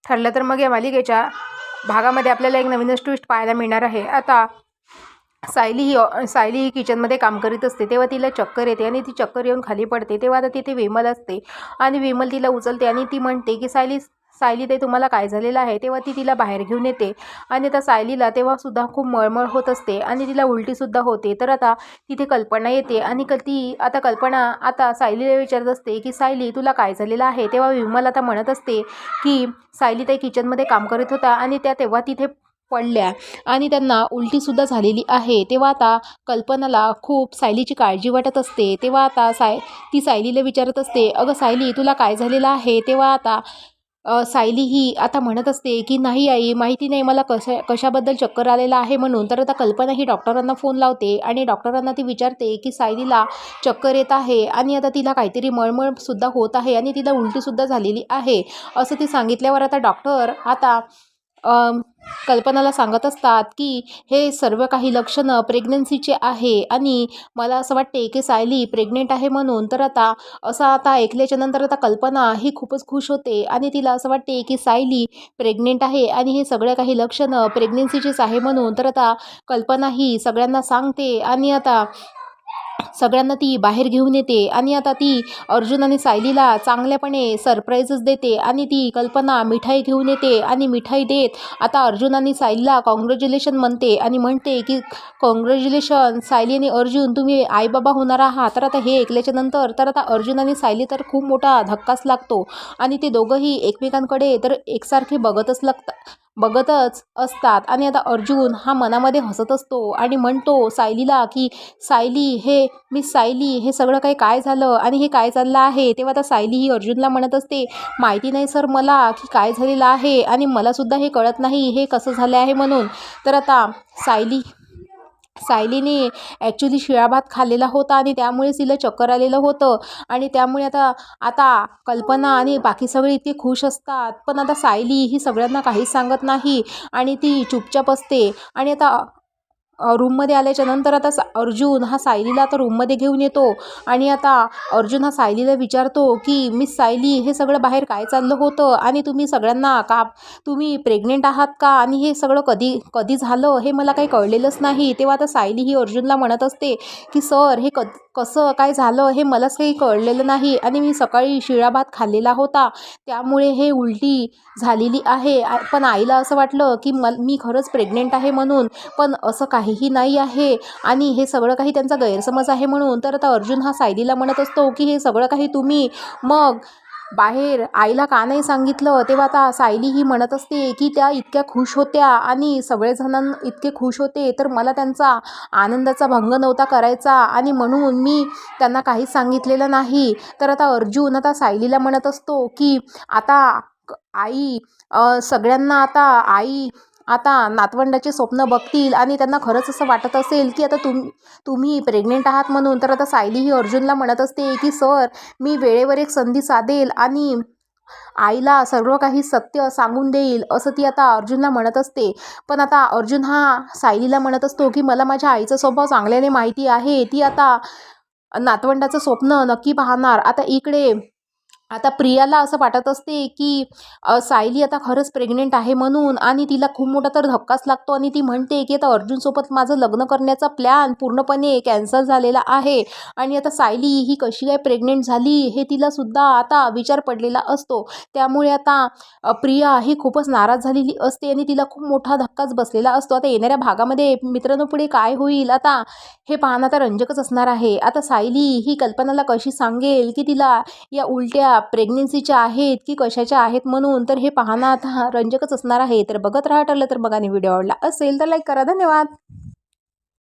ठरलं तर मग या मालिकेच्या भागामध्ये आपल्याला एक नवीनच ट्विस्ट पाहायला मिळणार आहे। आता सायली ही किचनमध्ये काम करीत असते तेव्हा तिला चक्कर येते आणि ती चक्कर येऊन खाली पडते। तेव्हा आता तिथे विमल असते आणि विमल तिला उचलते आणि ती म्हणते की सायली ते तुम्हाला काय झालेलं आहे। तेव्हा ती तिला बाहेर घेऊन येते आणि आता सायलीला तेव्हा सुद्धा खूप मळमळ होत असते आणि तिला उलटीसुद्धा होते। तर आता तिथे कल्पना येते आणि कल्पना आता सायलीला विचारत असते की सायली तुला काय झालेलं आहे। तेव्हा विमल आता म्हणत असते की सायली ताई किचनमध्ये काम करत होता आणि त्या तेव्हा तिथे पडल्या आणि त्यांना उलटीसुद्धा झालेली आहे। तेव्हा आता कल्पनाला खूप सायलीची काळजी वाटत असते। तेव्हा आता ती सायलीला विचारत असते अगं सायली तुला काय झालेलं आहे। तेव्हा आता सायली ही आता म्हणत असते की नाही आई माहिती नाही मला कशाबद्दल चक्कर आलेला आहे म्हणून। तर आता कल्पना ही डॉक्टरांना फोन लावते आणि डॉक्टरांना ती विचारते की सायलीला चक्कर येत आहे आणि आता तिला काहीतरी मळमळसुद्धा होत आहे आणि तिला उलटीसुद्धा झालेली आहे असं ती सांगितल्यावर आता डॉक्टर आता कल्पनाला सांगत असतात की हे सर्व काही लक्षणं प्रेग्नन्सीचे आहे आणि मला असं वाटते की सायली प्रेग्नेंट आहे म्हणून। तर आता ऐकल्याच्या नंतर आता कल्पना ही खूपच खुश होते आणि तिला असं वाटते की सायली प्रेग्नेंट आहे आणि हे सगळं काही लक्षणं प्रेग्नन्सीचेच आहे म्हणून। तर आता कल्पना ही सगळ्यांना सांगते आणि आता सगळ्यांना ती बाहेर घेऊन येते आणि आता ती अर्जुन आणि सायलीला चांगल्यापणे सरप्राईजच देते आणि ती कल्पना मिठाई घेऊन येते आणि मिठाई देत आता अर्जुन आणि सायलीला कॉंग्रॅच्युलेशन म्हणते आणि म्हणते की कॉंग्रॅच्युलेशन सायली आणि अर्जुन तुम्ही आईबाबा होणार आहात। तर आता हे ऐकल्याच्या नंतर तर आता अर्जुन आणि सायली तर खूप मोठा धक्काच लागतो आणि ते दोघंही एकमेकांकडे तर एकसारखे बघतच असतात आणि आता अर्जुन हा मनामध्ये हसत असतो आणि म्हणतो सायलीला की सायली हे सगळं काही काय झालं आणि हे काय चाललं आहे। तेव्हा आता सायली ही अर्जुनला म्हणत असते माहिती नाही सर मला की काय झालेलं आहे आणि मलासुद्धा हे कळत नाही हे कसं झालं आहे म्हणून। तर आता सायलीने ॲक्च्युली शिळा भात खाल्लेला होता आणि त्यामुळेच तिला चक्कर आलेलं होतं आणि त्यामुळे आता कल्पना आणि बाकी सगळे इतके खुश असतात पण आता सायली ही सगळ्यांना काहीच सांगत नाही आणि ती चुपचाप असते। आणि आता रूममध्ये आल्याच्या नंतर आता अर्जुन हा सायलीला आता रूममध्ये घेऊन येतो आणि आता अर्जुन हा सायलीला विचारतो की मिस सायली हे सगळं बाहेर काय चाललं होतं आणि तुम्ही सगळ्यांना तुम्ही प्रेग्नेंट आहात का आणि हे सगळं कधी झालं हे मला काही कळलेलंच नाही। तेव्हा आता सायली ही अर्जुनला म्हणत असते की सर हे कसं काय झालं हे मलाच काही कळलेलं नाही आणि मी सकाळी शिळा भात खाल्लेला होता त्यामुळे हे उलटी झालेली आहे। पण आईला असं वाटलं की मी खरंच प्रेग्नेंट आहे म्हणून पण असं काहीही नाही आहे आणि हे सगळं काही त्यांचा गैरसमज आहे म्हणून। तर आता अर्जुन हा सायलीला म्हणत असतो की हे सगळं काही तुम्ही मग बाहेर आईला का नाही सांगितलं। तेव्हा आता सायली ही म्हणत असते की त्या इतक्या खुश होत्या आणि सगळेजण इतके खुश होते तर मला त्यांचा आनंदाचा भंग नव्हता करायचा आणि म्हणून मी त्यांना काहीच सांगितलेलं नाही। तर आता अर्जुन आता सायलीला म्हणत असतो की आता आई सगळ्यांना आता नातवंडाचे स्वप्न बघतील आणि त्यांना खरंच असं वाटत असेल की आता तुम्ही प्रेग्नेंट आहात म्हणून। तर आता सायली ही अर्जुनला म्हणत असते की सर मी वेळेवर एक संधी साधेल आणि आईला सर्व काही सत्य सांगून देईल असं ती आता अर्जुनला म्हणत असते। पण आता अर्जुन हा सायलीला म्हणत असतो की मला माझ्या आईचा स्वभाव चांगल्याने माहिती आहे ती आता नातवंडाचं स्वप्न नक्की पाहणार। आता प्रियाला असं वाटत असते की सायली आता खरंच प्रेग्नेंट आहे म्हणून आणि तिला खूप मोठा तर धक्काच लागतो आणि ती म्हणते की आता अर्जुनसोबत माझं लग्न करण्याचा प्लॅन पूर्णपणे कॅन्सल झालेला आहे आणि आता सायली ही कशी काय प्रेग्नेंट झाली हे तिलासुद्धा आता विचार पडलेला असतो। त्यामुळे आता प्रिया ही खूपच नाराज झालेली असते आणि तिला खूप मोठा धक्काच बसलेला असतो। आता येणाऱ्या भागामध्ये मित्रांनो पुढे काय होईल आता हे पाहणं तर रंजकच असणार आहे। आता सायली ही कल्पनाला कशी सांगेल की तिला या उलट्या प्रेग्नेन्सीच्या आहेत की कशाच्या आहेत म्हणून। तर हे पाहणं आता रंजकच असणार आहे। तर बघत राहा, ठरलं तर बघा आणि व्हिडिओ आवडला असेल तर लाईक करा। धन्यवाद।